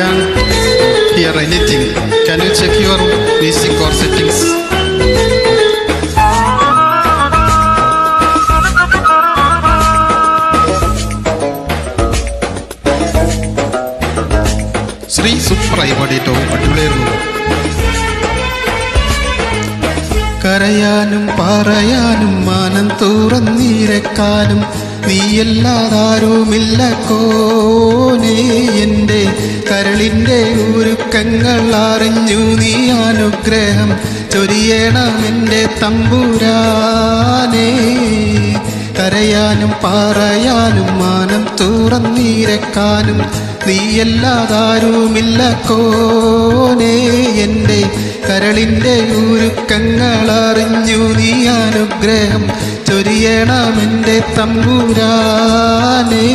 can't hear anything. Can you check your music or settings? Shri സൂപ്പറായി പാടിയിട്ടോ, അടിപൊളിയായിരുന്നു. കരയാനും പറയാനും മാനം തുറന്നിരക്കാനും നീയല്ലാതാരുമില്ല കോനേ. എൻ്റെ കരളിൻ്റെ ഉരുക്കങ്ങൾ അറിഞ്ഞു നീ അനുഗ്രഹം ചൊരിയണം എൻ്റെ തമ്പുരാനേ. കരയാനും പറയാനും മാനം തുറന്നിരക്കാനും നീയല്ലാതാരുമില്ല കോനേ. എൻ്റെ കരളിൻ്റെ ഉരുക്കങ്ങൾ അറിഞ്ഞു നീ അനുഗ്രഹം ചൊരിയണം എൻ്റെ തമ്പുരാനേ.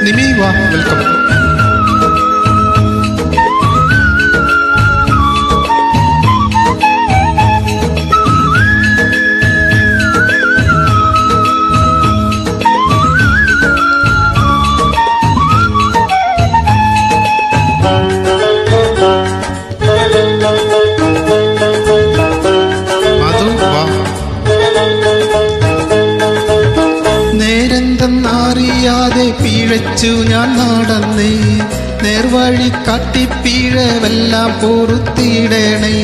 നിമി വാ, വെൽക്കം. നേരെന്തെന്നറിയാതെ പിഴച്ചു ഞാൻ നടന്നേ, നേർവഴി കാട്ടി പിഴവെല്ലാം പൊറുത്തിടണേ.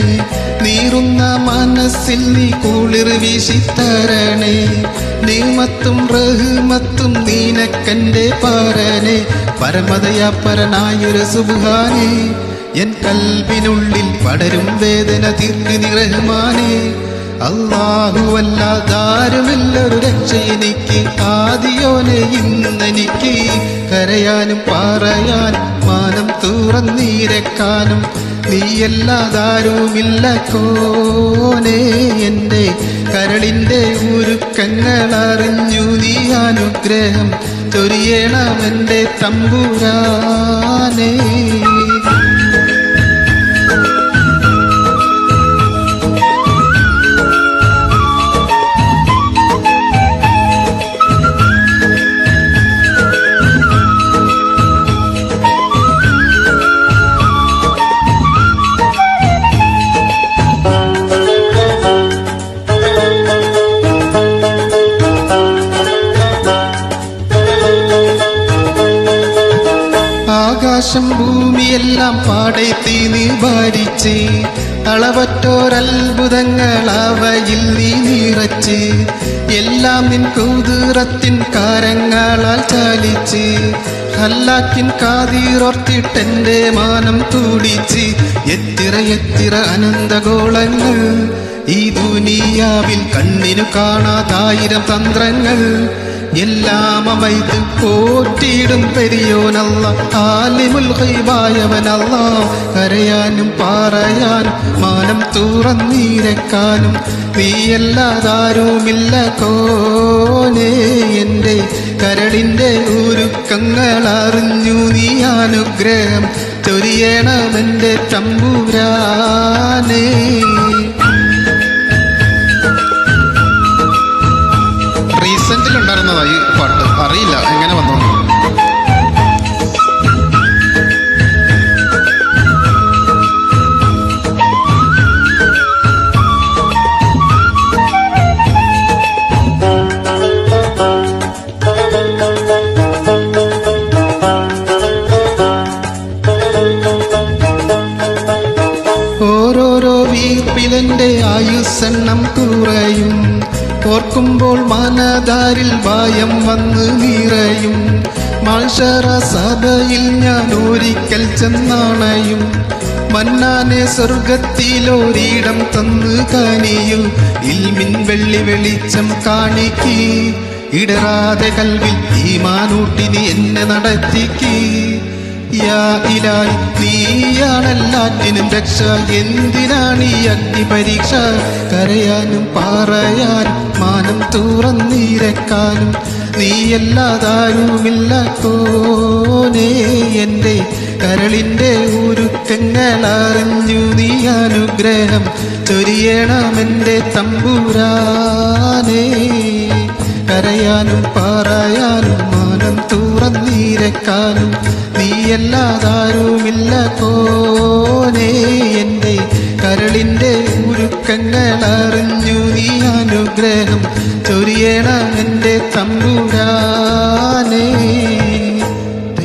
നീറുന്ന മനസ്സിൽ നീ കുളിർ വീശിത്തരണേ. നിയമത്തും റഹ്മത്തും നീനക്കൻ്റെ പരനെ, പരമതയാപരനായൊരു സുബ്ഹാനേ. എൻ കൽബിനുള്ളിൽ പടരും വേദന തീർക്ക് നീ റഹ്മാനേ. അല്ലാഹുവല്ലാതാരുമില്ലൊരു രക്ഷ എനിക്ക്, ആദിയോനെ ഇന്നെനിക്ക്. കരയാനും പറയാനും മാനം തുറന്നിരക്കാനും നീയല്ലാതാരുമില്ല കോനേ. എൻ്റെ കരളിൻ്റെ ഉരുക്കങ്ങൾ അറിഞ്ഞു നീ അനുഗ്രഹം ചൊരിയണം എൻ്റെ തമ്പുരാനേ. ആകാശം ഭൂമിയെല്ലാം പാടേത്തി നീ ഭരിച്ച്, അളവറ്റോരത്ഭുതങ്ങൾ അവയിൽ നീ നിറച്ച്. എല്ലാം നിൻ കുതിരത്തിൻ കാരങ്ങളാൽ ചാലിച്ച്, ഹല്ലാക്കിൻ കാതീറോർത്തിട്ടെൻ്റെ മാനം തുടിച്ച്. എത്തിറ എത്തിറ അനന്തഗോളങ്ങൾ ഈ ദുനിയാവിൽ കണ്ണിനു കാണാതായിരം തന്ത്രങ്ങൾ. എല്ലാം അവൈത് പോറ്റിയിടും പെരിയോനല്ല, ആലിമുൽ ഗൈബായവനല്ല. കരയാനും പറയാനും മാനം തുറന്നിരക്കാനും നീയല്ലാതാരുമില്ല കോനേ. എൻ്റെ കരളിൻ്റെ ഉരുക്കങ്ങൾ അറിഞ്ഞു നീ അനുഗ്രഹം ചൊരിയണം എൻ്റെ തമ്പുരാനേ. റീസെന്റിലുണ്ടായിരുന്നതായി പാട്ട്, അറിയില്ല എങ്ങനെ വന്നു. ഓരോരോ വീർപ്പിലെൻ്റെ ആയുസ്സെണ്ണം കുറയും, ഓർക്കുമ്പോൾ മനതാരിൽ ഭയം വന്ന് നിറയും. മൽശറ സഭയിൽ ഞാൻ ഒരിക്കൽ ചെന്നണയും, മന്നാനെ സ്വർഗത്തിലൊരിടം തന്ന് കനിയൂ. ഇൽമിൻ വെള്ളി വെളിച്ചം കാണിക്ക്, ഇടറാതെ കൽവിൽ ഈമാനൂട്ടിനി എന്നെ നടത്തിക്ക്. യാ ഇലാഹി നീയാണെല്ലാറ്റിനും രക്ഷ, എന്തിനാണ് ഈ അഗ്നി പരീക്ഷ. കരയാനും പറയാനും മാനം തുറന്നിരക്കാനും നീയല്ലാതാരുമില്ല കോനേ. എൻ്റെ കരളിൻ്റെ ഉരുക്കങ്ങൾ അറിഞ്ഞു നീ അനുഗ്രഹം ചൊരിയണം എൻ്റെ തമ്പുരാനേ. കരയാനും പറയാനും മാനം തുറന്നീരക്കാനും നീയല്ലാതാരുമില്ല കോനേ. എൻ്റെ കരളിൻ്റെ ഉരുക്കങ്ങൾ അറിഞ്ഞു നീ അനുഗ്രഹം ചൊരിയണം എൻ്റെ തമ്പുരാനേ.